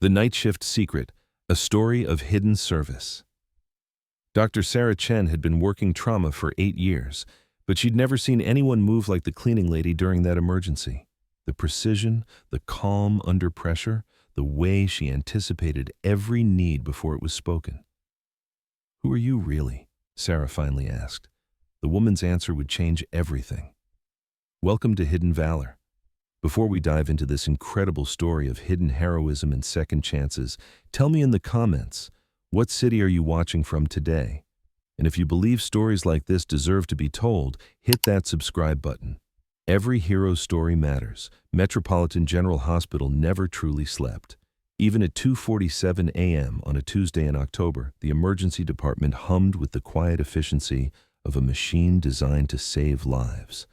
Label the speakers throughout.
Speaker 1: The Night Shift Secret, a story of hidden service. Dr. Sarah Chen had been working trauma for 8 years, but she'd never seen anyone move like the cleaning lady during that emergency. The precision, the calm under pressure, the way she anticipated every need before it was spoken. "Who are you really?" Sarah finally asked. The woman's answer would change everything. "Welcome to Hidden Valor." Before we dive into this incredible story of hidden heroism and second chances, tell me in the comments, what city are you watching from today? And if you believe stories like this deserve to be told, hit that subscribe button. Every hero's story matters. Metropolitan General Hospital never truly slept. Even at 2:47 a.m. on a Tuesday in October, the emergency department hummed with the quiet efficiency of a machine designed to save lives.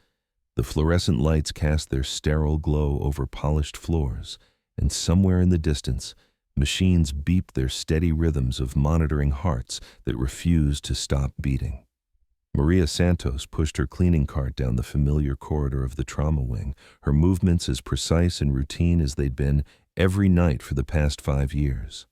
Speaker 1: The fluorescent lights cast their sterile glow over polished floors, and somewhere in the distance, machines beeped their steady rhythms of monitoring hearts that refused to stop beating. Maria Santos pushed her cleaning cart down the familiar corridor of the trauma wing, her movements as precise and routine as they'd been every night for the past 5 years.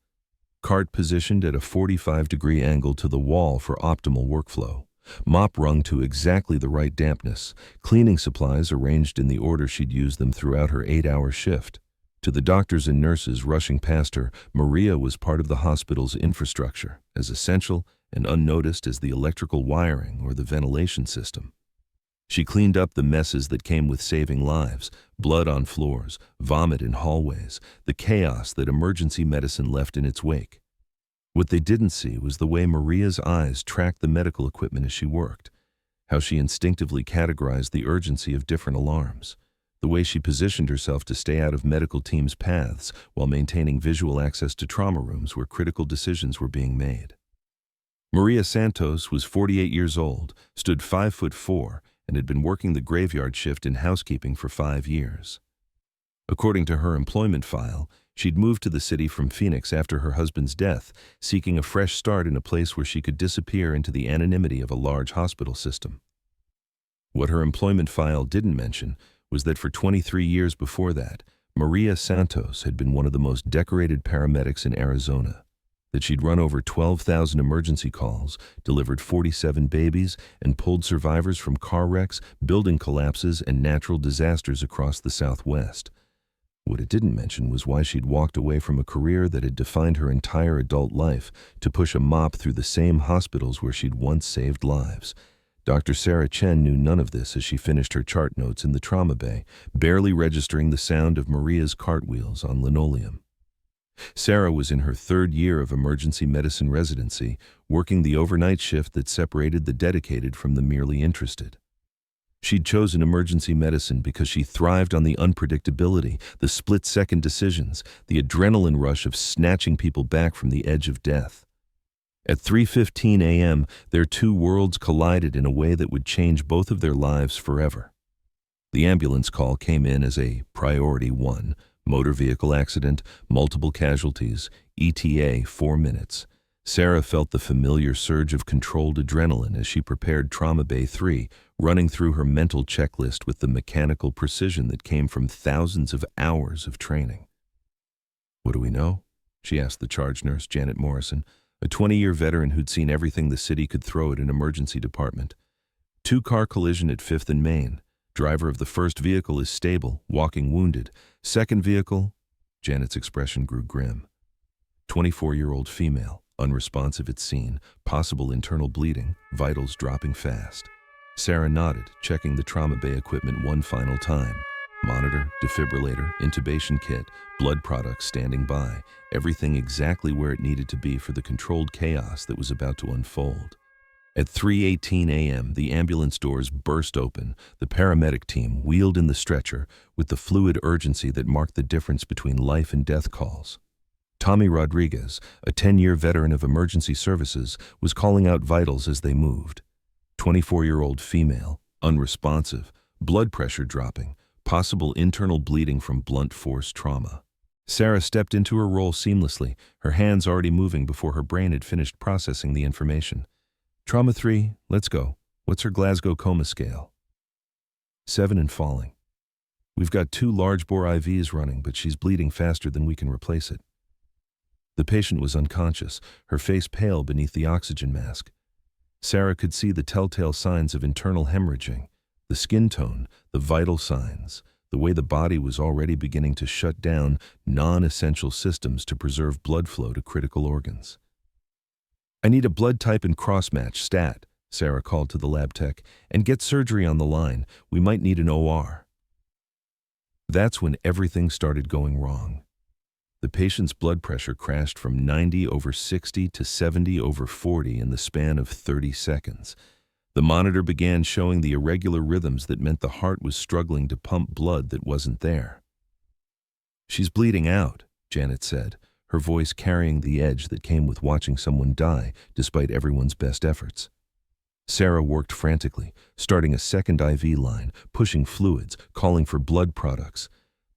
Speaker 1: Cart positioned at a 45-degree angle to the wall for optimal workflow. Mop wrung to exactly the right dampness, cleaning supplies arranged in the order she'd used them throughout her 8-hour shift. To the doctors and nurses rushing past her, Maria was part of the hospital's infrastructure, as essential and unnoticed as the electrical wiring or the ventilation system. She cleaned up the messes that came with saving lives: blood on floors, vomit in hallways, the chaos that emergency medicine left in its wake. What they didn't see was the way Maria's eyes tracked the medical equipment as she worked, how she instinctively categorized the urgency of different alarms, the way she positioned herself to stay out of medical teams' paths while maintaining visual access to trauma rooms where critical decisions were being made. Maria Santos was 48 years old, stood 5'4", and had been working the graveyard shift in housekeeping for 5 years. According to her employment file, she'd moved to the city from Phoenix after her husband's death, seeking a fresh start in a place where she could disappear into the anonymity of a large hospital system. What her employment file didn't mention was that for 23 years before that, Maria Santos had been one of the most decorated paramedics in Arizona, that she'd run over 12,000 emergency calls, delivered 47 babies, and pulled survivors from car wrecks, building collapses, and natural disasters across the Southwest. What it didn't mention was why she'd walked away from a career that had defined her entire adult life to push a mop through the same hospitals where she'd once saved lives. Dr. Sarah Chen knew none of this as she finished her chart notes in the trauma bay, barely registering the sound of Maria's cartwheels on linoleum. Sarah was in her 3rd year of emergency medicine residency, working the overnight shift that separated the dedicated from the merely interested. She'd chosen emergency medicine because she thrived on the unpredictability, the split-second decisions, the adrenaline rush of snatching people back from the edge of death. At 3:15 a.m., their two worlds collided in a way that would change both of their lives forever. The ambulance call came in as a priority 1, motor vehicle accident, multiple casualties, ETA 4 minutes. Sarah felt the familiar surge of controlled adrenaline as she prepared Trauma Bay 3, running through her mental checklist with the mechanical precision that came from thousands of hours of training. "What do we know?" she asked the charge nurse, Janet Morrison, a 20-year veteran who'd seen everything the city could throw at an emergency department. "Two-car collision at 5th and Main. Driver of the first vehicle is stable, walking wounded. Second vehicle," Janet's expression grew grim. "24-year-old female, unresponsive at scene, possible internal bleeding, vitals dropping fast." Sarah nodded, checking the trauma bay equipment one final time. Monitor, defibrillator, intubation kit, blood products standing by, everything exactly where it needed to be for the controlled chaos that was about to unfold. At 3:18 a.m., the ambulance doors burst open. The paramedic team wheeled in the stretcher with the fluid urgency that marked the difference between life and death calls. Tommy Rodriguez, a 10-year veteran of emergency services, was calling out vitals as they moved. 24-year-old female, unresponsive, blood pressure dropping, possible internal bleeding from blunt force trauma. Sarah stepped into her role seamlessly, her hands already moving before her brain had finished processing the information. "Trauma 3, let's go. What's her Glasgow coma scale?" 7 and falling. "We've got 2 large-bore IVs running, but she's bleeding faster than we can replace it." The patient was unconscious, her face pale beneath the oxygen mask. Sarah could see the telltale signs of internal hemorrhaging, the skin tone, the vital signs, the way the body was already beginning to shut down non-essential systems to preserve blood flow to critical organs. "I need a blood type and cross-match stat," Sarah called to the lab tech, "and get surgery on the line. We might need an OR." That's when everything started going wrong. The patient's blood pressure crashed from 90/60 to 70/40 in the span of 30 seconds. The monitor began showing the irregular rhythms that meant the heart was struggling to pump blood that wasn't there. "She's bleeding out," Janet said, her voice carrying the edge that came with watching someone die despite everyone's best efforts. Sarah worked frantically, starting a second IV line, pushing fluids, calling for blood products.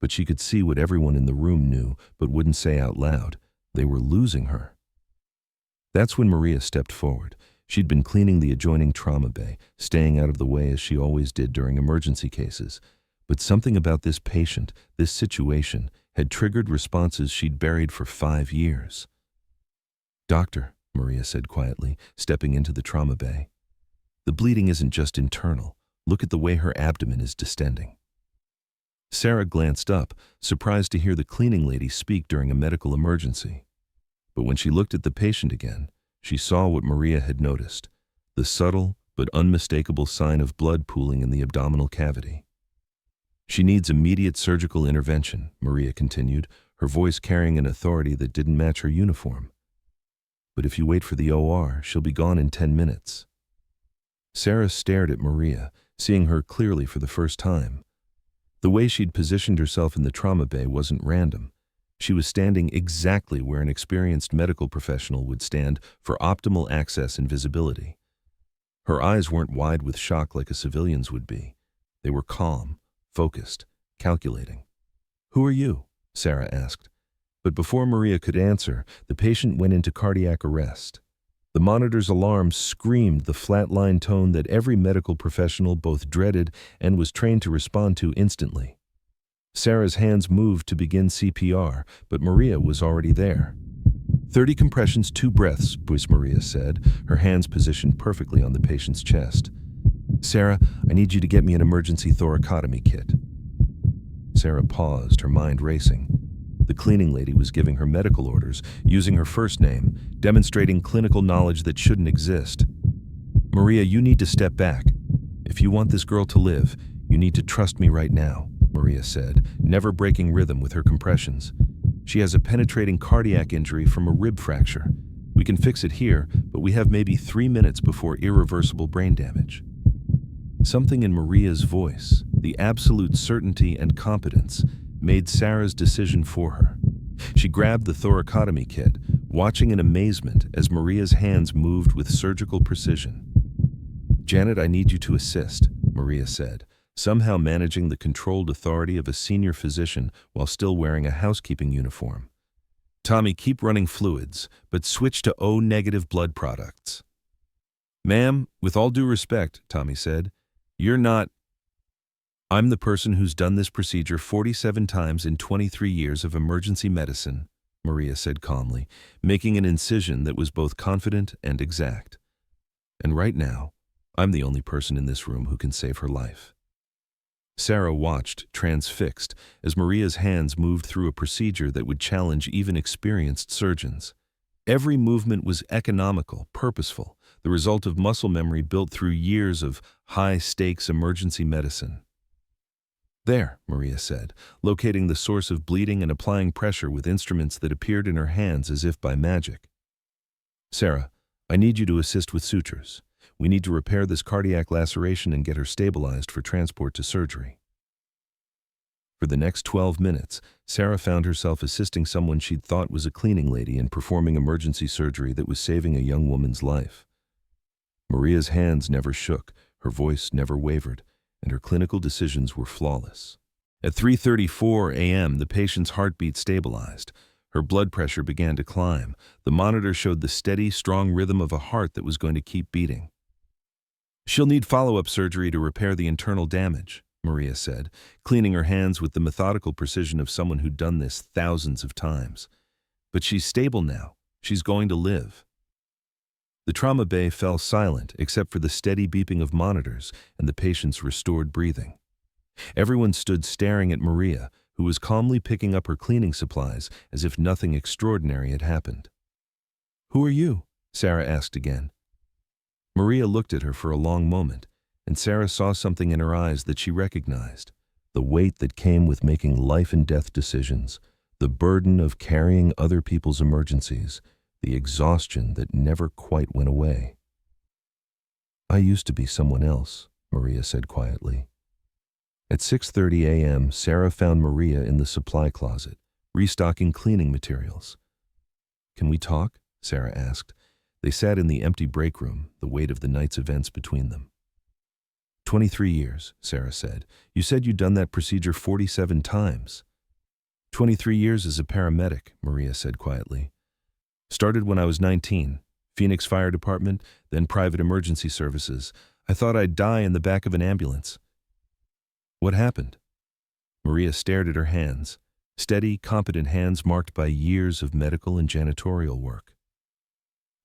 Speaker 1: But she could see what everyone in the room knew but wouldn't say out loud. They were losing her. That's when Maria stepped forward. She'd been cleaning the adjoining trauma bay, staying out of the way as she always did during emergency cases. But something about this patient, this situation, had triggered responses she'd buried for 5 years. "Doctor," Maria said quietly, stepping into the trauma bay. "The bleeding isn't just internal. Look at the way her abdomen is distending." Sarah glanced up, surprised to hear the cleaning lady speak during a medical emergency. But when she looked at the patient again, she saw what Maria had noticed, the subtle but unmistakable sign of blood pooling in the abdominal cavity. "She needs immediate surgical intervention," Maria continued, her voice carrying an authority that didn't match her uniform. "But if you wait for the OR, she'll be gone in 10 minutes. Sarah stared at Maria, seeing her clearly for the first time. The way she'd positioned herself in the trauma bay wasn't random. She was standing exactly where an experienced medical professional would stand for optimal access and visibility. Her eyes weren't wide with shock like a civilian's would be. They were calm, focused, calculating. "Who are you?" Sarah asked. But before Maria could answer, the patient went into cardiac arrest. The monitor's alarm screamed the flatlined tone that every medical professional both dreaded and was trained to respond to instantly. Sarah's hands moved to begin CPR, but Maria was already there. 30 compressions, 2 breaths, Maria said, her hands positioned perfectly on the patient's chest. "Sarah, I need you to get me an emergency thoracotomy kit." Sarah paused, her mind racing. The cleaning lady was giving her medical orders, using her first name, demonstrating clinical knowledge that shouldn't exist. "Maria, you need to step back. If you want this girl to live, you need to trust me right now," Maria said, never breaking rhythm with her compressions. "She has a penetrating cardiac injury from a rib fracture. We can fix it here, but we have maybe 3 minutes before irreversible brain damage." Something in Maria's voice, the absolute certainty and competence, made Sarah's decision for her. She grabbed the thoracotomy kit, watching in amazement as Maria's hands moved with surgical precision. "Janet, I need you to assist," Maria said, somehow managing the controlled authority of a senior physician while still wearing a housekeeping uniform. "Tommy, keep running fluids, but switch to O-negative blood products." "Ma'am, with all due respect," Tommy said, "you're not—" "I'm the person who's done this procedure 47 times in 23 years of emergency medicine," Maria said calmly, making an incision that was both confident and exact. "And right now, I'm the only person in this room who can save her life." Sarah watched, transfixed, as Maria's hands moved through a procedure that would challenge even experienced surgeons. Every movement was economical, purposeful, the result of muscle memory built through years of high-stakes emergency medicine. "There," Maria said, locating the source of bleeding and applying pressure with instruments that appeared in her hands as if by magic. "Sarah, I need you to assist with sutures. We need to repair this cardiac laceration and get her stabilized for transport to surgery." For the next 12 minutes, Sarah found herself assisting someone she'd thought was a cleaning lady in performing emergency surgery that was saving a young woman's life. Maria's hands never shook, her voice never wavered, and her clinical decisions were flawless. At 3:34 a.m., the patient's heartbeat stabilized. Her blood pressure began to climb. The monitor showed the steady, strong rhythm of a heart that was going to keep beating. "She'll need follow-up surgery to repair the internal damage," Maria said, cleaning her hands with the methodical precision of someone who'd done this thousands of times. But she's stable now. She's going to live. The trauma bay fell silent except for the steady beeping of monitors and the patient's restored breathing. Everyone stood staring at Maria, who was calmly picking up her cleaning supplies as if nothing extraordinary had happened. "Who are you?" Sarah asked again. Maria looked at her for a long moment, and Sarah saw something in her eyes that she recognized. The weight that came with making life-and-death decisions, the burden of carrying other people's emergencies, the exhaustion that never quite went away. "I used to be someone else," Maria said quietly. At 6:30 a.m., Sarah found Maria in the supply closet, restocking cleaning materials. "Can we talk?" Sarah asked. They sat in the empty break room, the weight of the night's events between them. 23 years, Sarah said. "You said you'd done that procedure 47 times. 23 years as a paramedic," Maria said quietly. "Started when I was 19. Phoenix Fire Department, then private emergency services. I thought I'd die in the back of an ambulance." "What happened?" Maria stared at her hands, steady, competent hands marked by years of medical and janitorial work.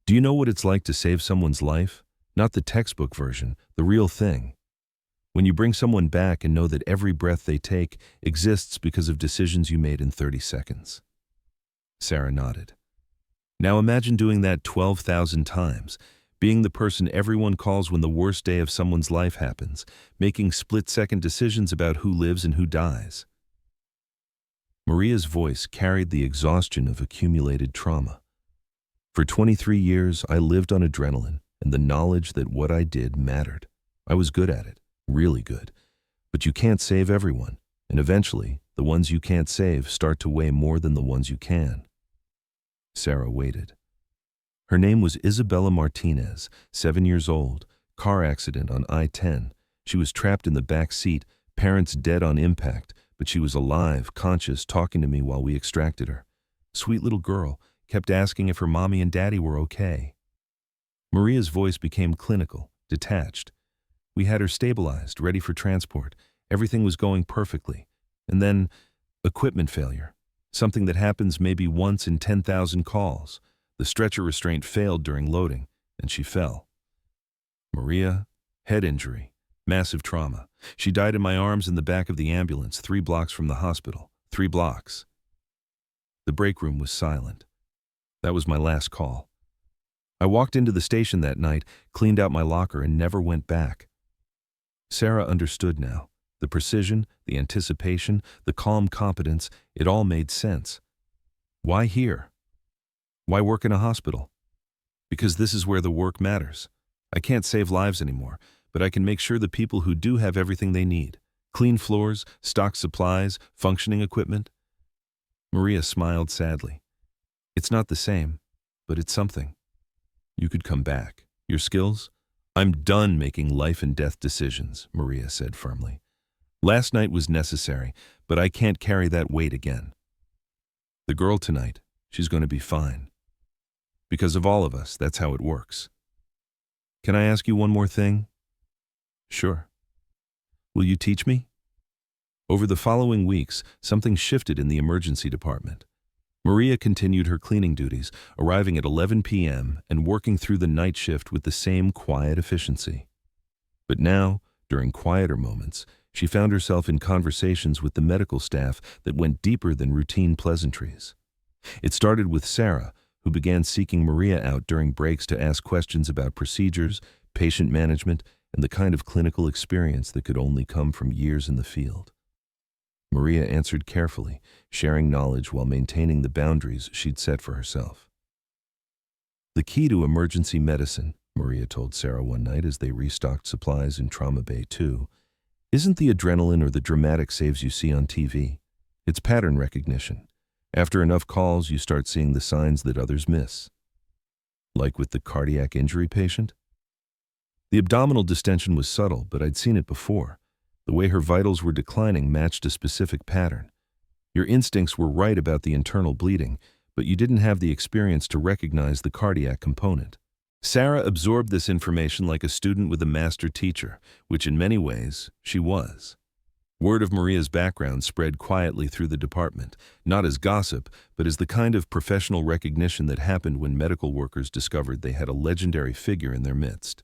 Speaker 1: "Do you know what it's like to save someone's life? Not the textbook version, the real thing. When you bring someone back and know that every breath they take exists because of decisions you made in 30 seconds. Sarah nodded. "Now imagine doing that 12,000 times, being the person everyone calls when the worst day of someone's life happens, making split-second decisions about who lives and who dies." Maria's voice carried the exhaustion of accumulated trauma. "For 23 years, I lived on adrenaline and the knowledge that what I did mattered. I was good at it, really good. But you can't save everyone, and eventually, the ones you can't save start to weigh more than the ones you can." Sarah waited. Her name was Isabella Martinez, 7 years old, car accident on I-10. She was trapped in the back seat, parents dead on impact, but she was alive, conscious, talking to me while we extracted her. Sweet little girl, kept asking if her mommy and daddy were okay. Maria's voice became clinical, detached. We had her stabilized, ready for transport. Everything was going perfectly. And then, equipment failure. Something that happens maybe once in 10,000 calls. The stretcher restraint failed during loading, and she fell. Maria, head injury, massive trauma. She died in my arms in the back of the ambulance, 3 blocks from the hospital. 3 blocks. The break room was silent. That was my last call. I walked into the station that night, cleaned out my locker, and never went back. Sarah understood now. The precision, the anticipation, the calm competence, it all made sense. Why here? Why work in a hospital? Because this is where the work matters. I can't save lives anymore, but I can make sure the people who do have everything they need. Clean floors, stocked supplies, functioning equipment. Maria smiled sadly. "It's not the same, but it's something. You could come back. Your skills? I'm done making life and death decisions," Maria said firmly. "Last night was necessary, but I can't carry that weight again. The girl tonight, she's going to be fine. Because of all of us, that's how it works. Can I ask you one more thing?" "Sure." "Will you teach me?" Over the following weeks, something shifted in the emergency department. Maria continued her cleaning duties, arriving at 11 p.m. and working through the night shift with the same quiet efficiency. But now, during quieter moments, she found herself in conversations with the medical staff that went deeper than routine pleasantries. It started with Sarah, who began seeking Maria out during breaks to ask questions about procedures, patient management, and the kind of clinical experience that could only come from years in the field. Maria answered carefully, sharing knowledge while maintaining the boundaries she'd set for herself. "The key to emergency medicine," Maria told Sarah one night as they restocked supplies in Trauma Bay 2, "isn't the adrenaline or the dramatic saves you see on TV. It's pattern recognition. After enough calls, you start seeing the signs that others miss." Like with the cardiac injury patient? The abdominal distension was subtle, but I'd seen it before. The way her vitals were declining matched a specific pattern. Your instincts were right about the internal bleeding, but you didn't have the experience to recognize the cardiac component. Sarah absorbed this information like a student with a master teacher, which in many ways she was. Word of Maria's background spread quietly through the department, not as gossip, but as the kind of professional recognition that happened when medical workers discovered they had a legendary figure in their midst.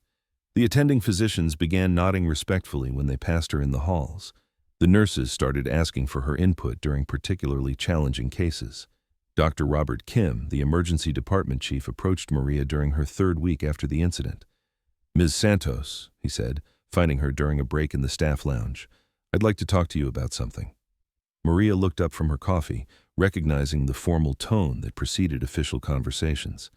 Speaker 1: The attending physicians began nodding respectfully when they passed her in the halls. The nurses started asking for her input during particularly challenging cases. Dr. Robert Kim, the emergency department chief, approached Maria during her third week after the incident. "Ms. Santos," he said, finding her during a break in the staff lounge, "I'd like to talk to you about something." Maria looked up from her coffee, recognizing the formal tone that preceded official conversations.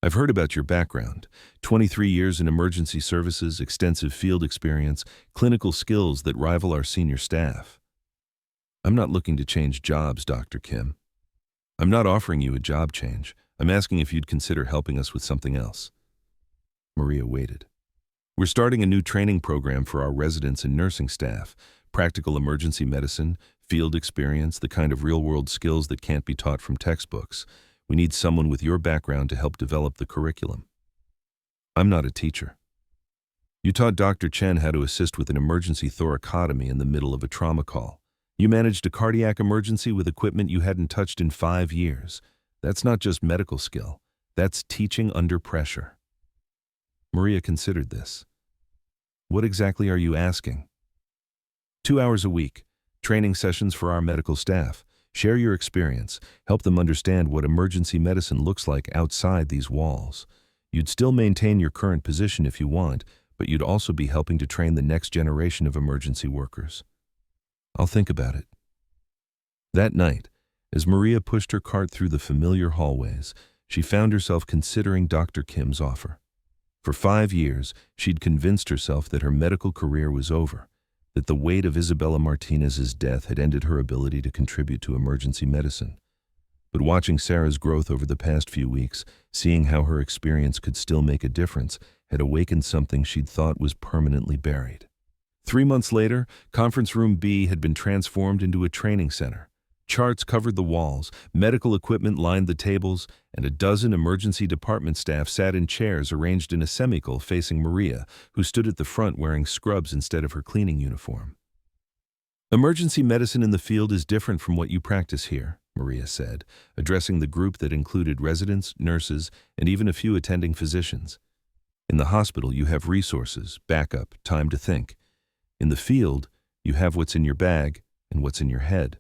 Speaker 1: "I've heard about your background. 23 years in emergency services, extensive field experience, clinical skills that rival our senior staff." "I'm not looking to change jobs, Dr. Kim. I'm not offering you a job change. I'm asking if you'd consider helping us with something else." Maria waited. "We're starting a new training program for our residents and nursing staff. Practical emergency medicine, field experience, the kind of real-world skills that can't be taught from textbooks. We need someone with your background to help develop the curriculum." "I'm not a teacher." "You taught Dr. Chen how to assist with an emergency thoracotomy in the middle of a trauma call. You managed a cardiac emergency with equipment you hadn't touched in 5 years. That's not just medical skill. That's teaching under pressure." Maria considered this. "What exactly are you asking?" 2 hours a week, training sessions for our medical staff. Share your experience, help them understand what emergency medicine looks like outside these walls. You'd still maintain your current position if you want, but you'd also be helping to train the next generation of emergency workers. "I'll think about it." That night, as Maria pushed her cart through the familiar hallways, she found herself considering Dr. Kim's offer. For 5 years, she'd convinced herself that her medical career was over, that the weight of Isabella Martinez's death had ended her ability to contribute to emergency medicine. But watching Sarah's growth over the past few weeks, seeing how her experience could still make a difference, had awakened something she'd thought was permanently buried. 3 months later, Conference Room B had been transformed into a training center. Charts covered the walls, medical equipment lined the tables, and a dozen emergency department staff sat in chairs arranged in a semicircle facing Maria, who stood at the front wearing scrubs instead of her cleaning uniform. "Emergency medicine in the field is different from what you practice here," Maria said, addressing the group that included residents, nurses, and even a few attending physicians. "In the hospital, you have resources, backup, time to think. In the field, you have what's in your bag and what's in your head."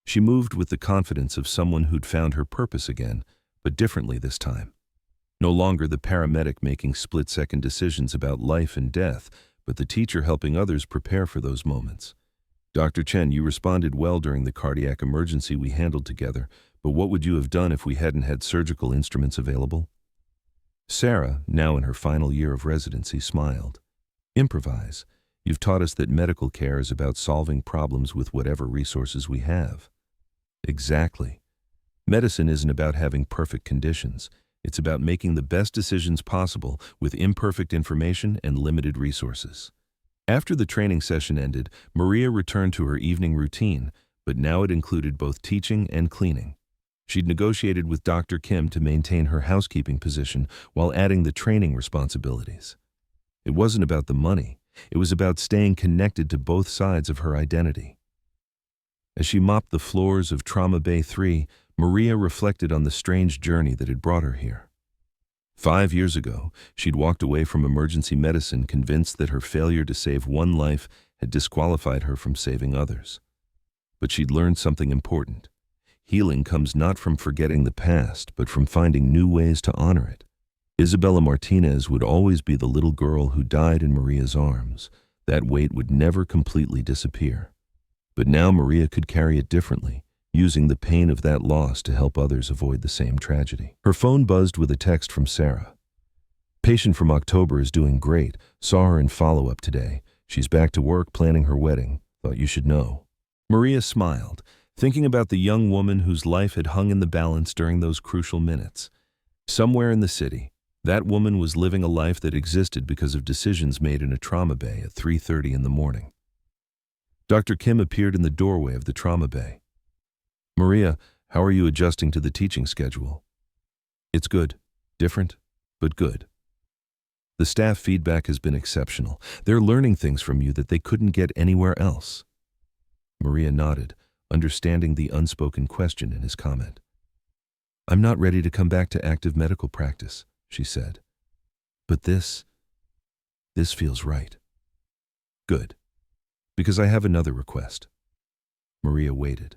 Speaker 1: She moved with the confidence of someone who'd found her purpose again, but differently this time. No longer the paramedic making split-second decisions about life and death, but the teacher helping others prepare for those moments. "Dr. Chen, you responded well during the cardiac emergency we handled together, but what would you have done if we hadn't had surgical instruments available?" Sarah, now in her final year of residency, smiled. "Improvise. You've taught us that medical care is about solving problems with whatever resources we have." Exactly. Medicine isn't about having perfect conditions. It's about making the best decisions possible with imperfect information and limited resources. After the training session ended, Maria returned to her evening routine, but now it included both teaching and cleaning. She'd negotiated with Dr. Kim to maintain her housekeeping position while adding the training responsibilities. It wasn't about the money. It was about staying connected to both sides of her identity. As she mopped the floors of Trauma Bay 3, Maria reflected on the strange journey that had brought her here. 5 years ago, she'd walked away from emergency medicine convinced that her failure to save one life had disqualified her from saving others. But she'd learned something important. Healing comes not from forgetting the past, but from finding new ways to honor it. Isabella Martinez would always be the little girl who died in Maria's arms. That weight would never completely disappear. But now Maria could carry it differently, using the pain of that loss to help others avoid the same tragedy. Her phone buzzed with a text from Sarah. "Patient from October is doing great. Saw her in follow-up today. She's back to work planning her wedding. Thought you should know." Maria smiled, thinking about the young woman whose life had hung in the balance during those crucial minutes. Somewhere in the city, that woman was living a life that existed because of decisions made in a trauma bay at 3:30 in the morning. Dr. Kim appeared in the doorway of the trauma bay. "Maria, how are you adjusting to the teaching schedule?" "It's good. Different, but good." The staff feedback has been exceptional. They're learning things from you that they couldn't get anywhere else. Maria nodded, understanding the unspoken question in his comment. I'm not ready to come back to active medical practice, she said. But this feels right. Good. Because I have another request. Maria waited.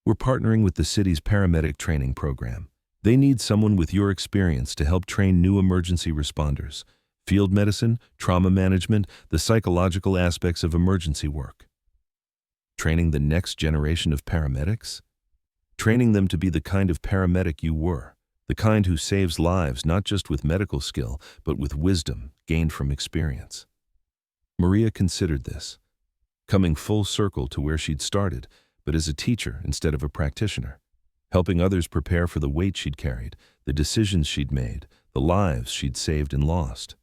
Speaker 1: We're partnering with the city's paramedic training program. They need someone with your experience to help train new emergency responders, field medicine, trauma management, the psychological aspects of emergency work. Training the next generation of paramedics? Training them to be the kind of paramedic you were, the kind who saves lives not just with medical skill, but with wisdom gained from experience. Maria considered this, coming full circle to where she'd started, but as a teacher instead of a practitioner, helping others prepare for the weight she'd carried, the decisions she'd made, the lives she'd saved and lost.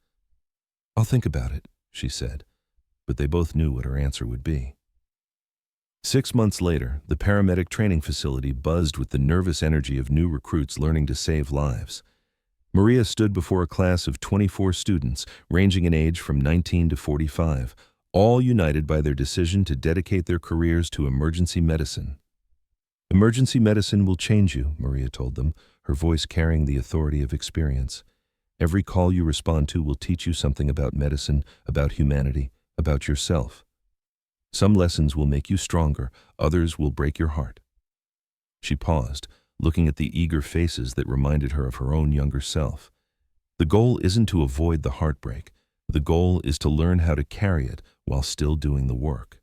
Speaker 1: I'll think about it, she said, but they both knew what her answer would be. 6 months later, the paramedic training facility buzzed with the nervous energy of new recruits learning to save lives. Maria stood before a class of 24 students, ranging in age from 19 to 45, all united by their decision to dedicate their careers to emergency medicine. Emergency medicine will change you, Maria told them, her voice carrying the authority of experience. Every call you respond to will teach you something about medicine, about humanity, about yourself. Some lessons will make you stronger, others will break your heart. She paused, looking at the eager faces that reminded her of her own younger self. The goal isn't to avoid the heartbreak. The goal is to learn how to carry it while still doing the work.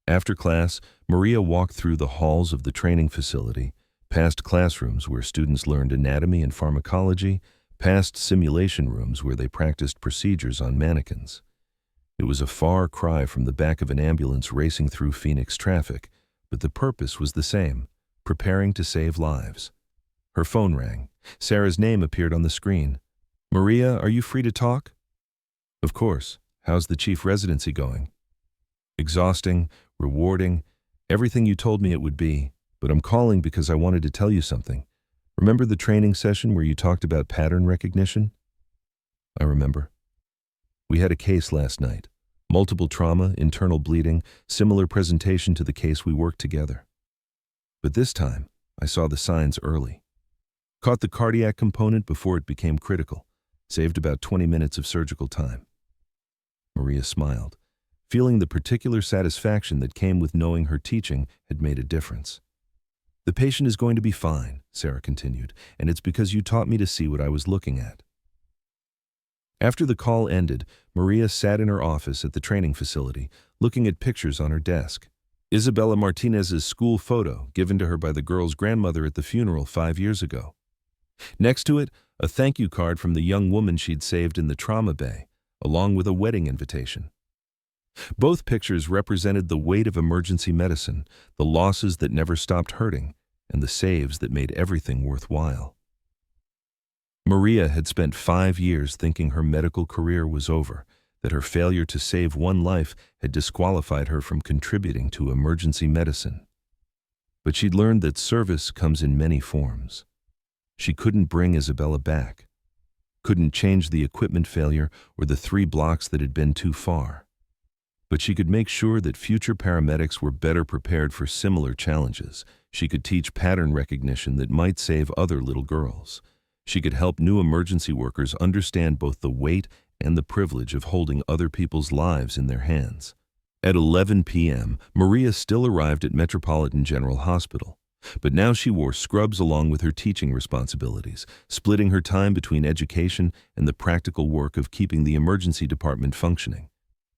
Speaker 1: After class, Maria walked through the halls of the training facility, past classrooms where students learned anatomy and pharmacology, past simulation rooms where they practiced procedures on mannequins. It was a far cry from the back of an ambulance racing through Phoenix traffic, but the purpose was the same, preparing to save lives. Her phone rang. Sarah's name appeared on the screen. Maria, are you free to talk? Of course. How's the chief residency going? Exhausting, rewarding, everything you told me it would be, but I'm calling because I wanted to tell you something. Remember the training session where you talked about pattern recognition? I remember. We had a case last night. Multiple trauma, internal bleeding, similar presentation to the case we worked together. But this time, I saw the signs early. Caught the cardiac component before it became critical. Saved about 20 minutes of surgical time. Maria smiled, feeling the particular satisfaction that came with knowing her teaching had made a difference. The patient is going to be fine, Sarah continued, and it's because you taught me to see what I was looking at. After the call ended, Maria sat in her office at the training facility, looking at pictures on her desk. Isabella Martinez's school photo, given to her by the girl's grandmother at the funeral 5 years ago. Next to it, a thank you card from the young woman she'd saved in the trauma bay, along with a wedding invitation. Both pictures represented the weight of emergency medicine, the losses that never stopped hurting, and the saves that made everything worthwhile. Maria had spent 5 years thinking her medical career was over, that her failure to save one life had disqualified her from contributing to emergency medicine. But she'd learned that service comes in many forms. She couldn't bring Isabella back, couldn't change the equipment failure or the 3 blocks that had been too far. But she could make sure that future paramedics were better prepared for similar challenges. She could teach pattern recognition that might save other little girls. She could help new emergency workers understand both the weight and the privilege of holding other people's lives in their hands. At 11 p.m., Maria still arrived at Metropolitan General Hospital, but now she wore scrubs along with her teaching responsibilities, splitting her time between education and the practical work of keeping the emergency department functioning.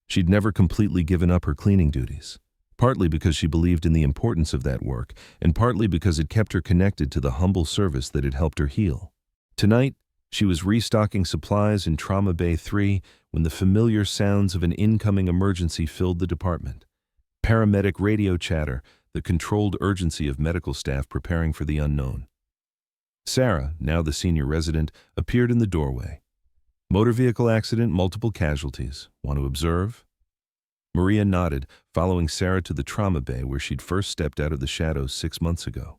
Speaker 1: She'd never completely given up her cleaning duties, partly because she believed in the importance of that work, and partly because it kept her connected to the humble service that had helped her heal. Tonight, she was restocking supplies in Trauma Bay 3 when the familiar sounds of an incoming emergency filled the department. Paramedic radio chatter, the controlled urgency of medical staff preparing for the unknown. Sarah, now the senior resident, appeared in the doorway. Motor vehicle accident, multiple casualties. Want to observe? Maria nodded, following Sarah to the trauma bay where she'd first stepped out of the shadows 6 months ago.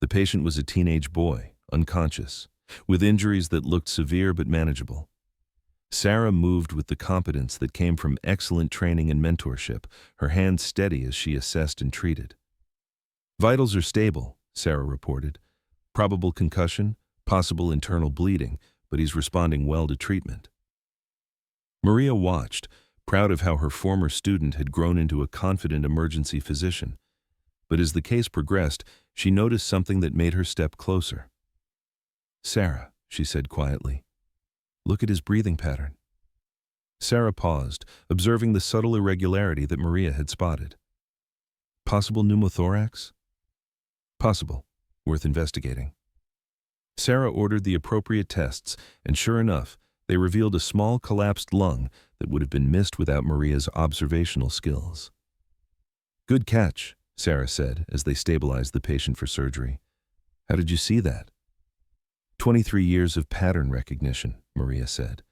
Speaker 1: The patient was a teenage boy, unconscious. with injuries that looked severe but manageable. Sarah moved with the competence that came from excellent training and mentorship, her hands steady as she assessed and treated. "Vitals are stable," Sarah reported. "Probable concussion, possible internal bleeding, but he's responding well to treatment." Maria watched, proud of how her former student had grown into a confident emergency physician. But as the case progressed, she noticed something that made her step closer. "Sarah," she said quietly, "look at his breathing pattern." Sarah paused, observing the subtle irregularity that Maria had spotted. "Possible pneumothorax?" "Possible. Worth investigating." Sarah ordered the appropriate tests, and sure enough, they revealed a small collapsed lung that would have been missed without Maria's observational skills. "Good catch," Sarah said as they stabilized the patient for surgery. "How did you see that?" 23 years of pattern recognition," Maria said,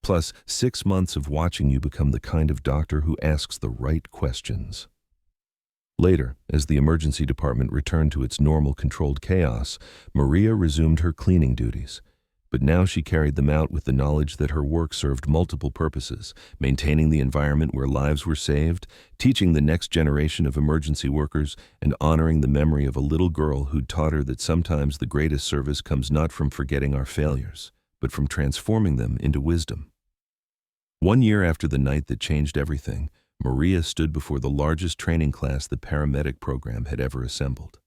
Speaker 1: "plus 6 months of watching you become the kind of doctor who asks the right questions." Later, as the emergency department returned to its normal controlled chaos, Maria resumed her cleaning duties. But now she carried them out with the knowledge that her work served multiple purposes: maintaining the environment where lives were saved, teaching the next generation of emergency workers, and honoring the memory of a little girl who'd taught her that sometimes the greatest service comes not from forgetting our failures, but from transforming them into wisdom. 1 year after the night that changed everything, Maria stood before the largest training class the Paramedic program had ever assembled.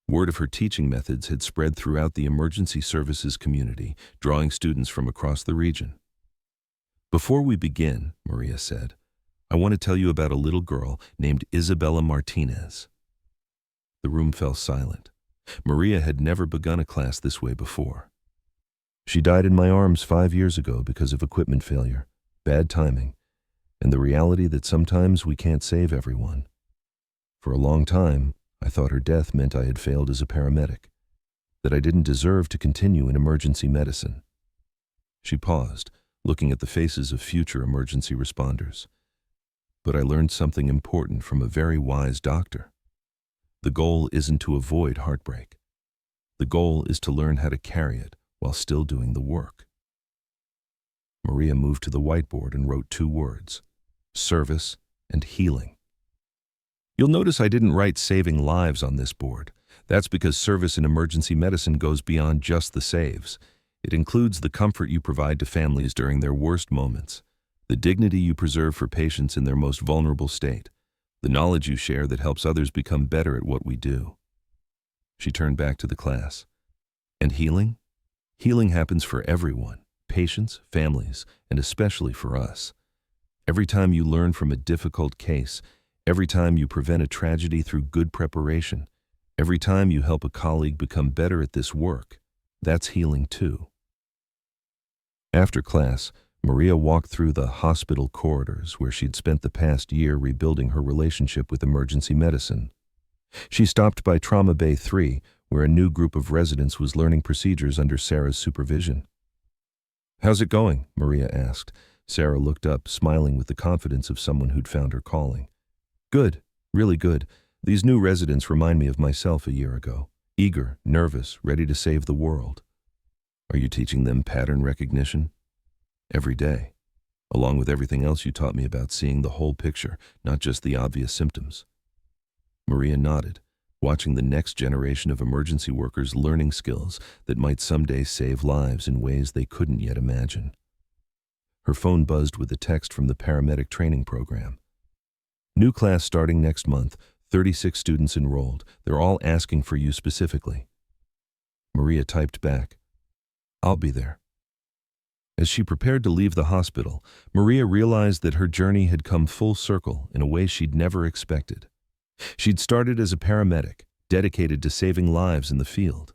Speaker 1: Word of her teaching methods had spread throughout the emergency services community, drawing students from across the region. "Before we begin," Maria said, "I want to tell you about a little girl named Isabella Martinez." The room fell silent. Maria had never begun a class this way before. "She died in my arms 5 years ago because of equipment failure, bad timing, and the reality that sometimes we can't save everyone. For a long time, I thought her death meant I had failed as a paramedic, that I didn't deserve to continue in emergency medicine." She paused, looking at the faces of future emergency responders. "But I learned something important from a very wise doctor. The goal isn't to avoid heartbreak. The goal is to learn how to carry it while still doing the work." Maria moved to the whiteboard and wrote 2 words: service and healing. You'll notice I didn't write saving lives on this board. That's because service in emergency medicine goes beyond just the saves. It includes the comfort you provide to families during their worst moments, the dignity you preserve for patients in their most vulnerable state, the knowledge you share that helps others become better at what we do. She turned back to the class. "And healing? Healing happens for everyone, patients, families, and especially for us. Every time you learn from a difficult case, every time you prevent a tragedy through good preparation, every time you help a colleague become better at this work, that's healing too." After class, Maria walked through the hospital corridors where she'd spent the past year rebuilding her relationship with emergency medicine. She stopped by Trauma Bay 3, where a new group of residents was learning procedures under Sarah's supervision. "How's it going?" Maria asked. Sarah looked up, smiling with the confidence of someone who'd found her calling. "Good, really good. These new residents remind me of myself a year ago. Eager, nervous, ready to save the world." "Are you teaching them pattern recognition?" "Every day, along with everything else you taught me about seeing the whole picture, not just the obvious symptoms." Maria nodded, watching the next generation of emergency workers learning skills that might someday save lives in ways they couldn't yet imagine. Her phone buzzed with a text from the paramedic training program. "New class starting next month, 36 students enrolled. They're all asking for you specifically." Maria typed back, "I'll be there." As she prepared to leave the hospital, Maria realized that her journey had come full circle in a way she'd never expected. She'd started as a paramedic, dedicated to saving lives in the field.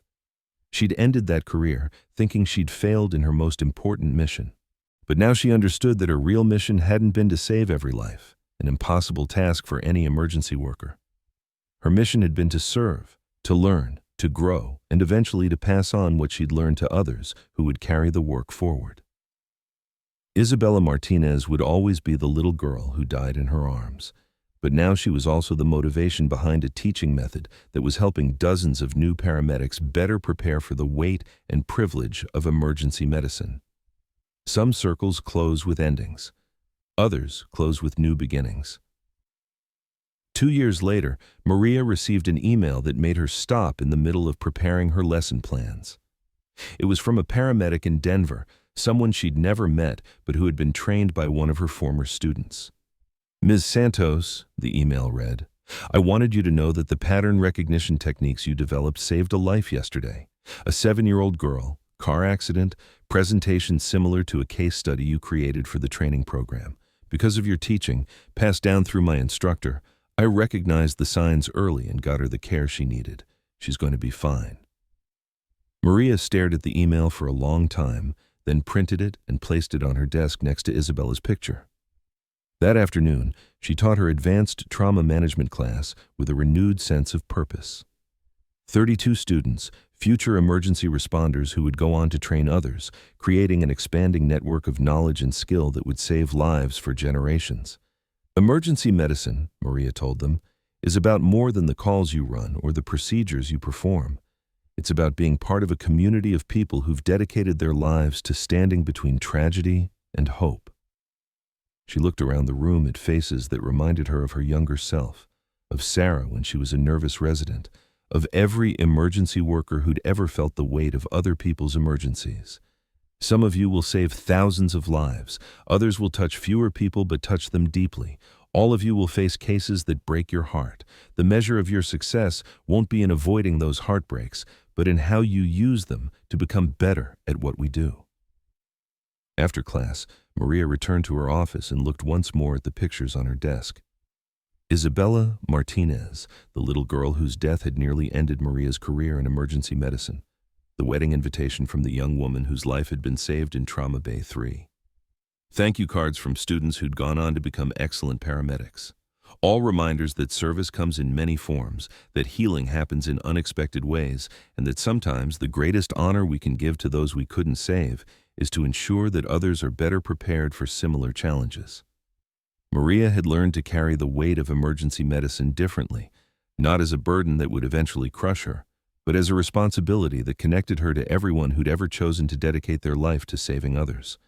Speaker 1: She'd ended that career thinking she'd failed in her most important mission. But now she understood that her real mission hadn't been to save every life, an impossible task for any emergency worker. Her mission had been to serve, to learn, to grow, and eventually to pass on what she'd learned to others who would carry the work forward. Isabella Martinez would always be the little girl who died in her arms, But now she was also the motivation behind a teaching method that was helping dozens of new paramedics better prepare for the weight and privilege of emergency medicine. Some circles close with endings. Others close with new beginnings. 2 years later, Maria received an email that made her stop in the middle of preparing her lesson plans. It was from a paramedic in Denver, someone she'd never met but who had been trained by one of her former students. "Ms. Santos," the email read, "I wanted you to know that the pattern recognition techniques you developed saved a life yesterday. A 7-year-old girl, car accident, presentation similar to a case study you created for the training program. Because of your teaching, passed down through my instructor, I recognized the signs early and got her the care she needed. She's going to be fine." Maria stared at the email for a long time, then printed it and placed it on her desk next to Isabella's picture. That afternoon, she taught her advanced trauma management class with a renewed sense of purpose. 32 students, future emergency responders who would go on to train others, creating an expanding network of knowledge and skill that would save lives for generations. Emergency medicine, Maria told them, is about more than the calls you run or the procedures you perform. It's about being part of a community of people who've dedicated their lives to standing between tragedy and hope. She looked around the room at faces that reminded her of her younger self, of Sarah when she was a nervous resident, of every emergency worker who'd ever felt the weight of other people's emergencies. Some of you will save thousands of lives. Others will touch fewer people but touch them deeply. All of you will face cases that break your heart. The measure of your success won't be in avoiding those heartbreaks, but in how you use them to become better at what we do. After class, Maria returned to her office and looked once more at the pictures on her desk. Isabella Martinez, the little girl whose death had nearly ended Maria's career in emergency medicine. The wedding invitation from the young woman whose life had been saved in Trauma Bay 3. Thank you cards from students who'd gone on to become excellent paramedics. All reminders that service comes in many forms, that healing happens in unexpected ways, and that sometimes the greatest honor we can give to those we couldn't save is to ensure that others are better prepared for similar challenges. Maria had learned to carry the weight of emergency medicine differently, not as a burden that would eventually crush her, but as a responsibility that connected her to everyone who'd ever chosen to dedicate their life to saving others.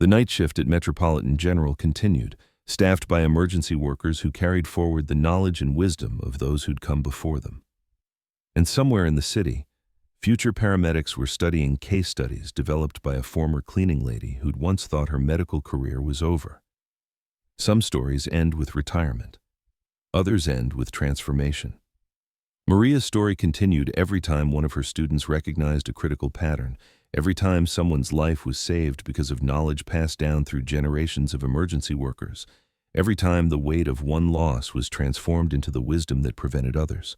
Speaker 1: The night shift at Metropolitan General continued, staffed by emergency workers who carried forward the knowledge and wisdom of those who'd come before them. And somewhere in the city, future paramedics were studying case studies developed by a former cleaning lady who'd once thought her medical career was over. Some stories end with retirement. Others end with transformation. Maria's story continued every time one of her students recognized a critical pattern, every time someone's life was saved because of knowledge passed down through generations of emergency workers, every time the weight of one loss was transformed into the wisdom that prevented others.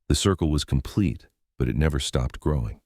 Speaker 1: The circle was complete, but it never stopped growing.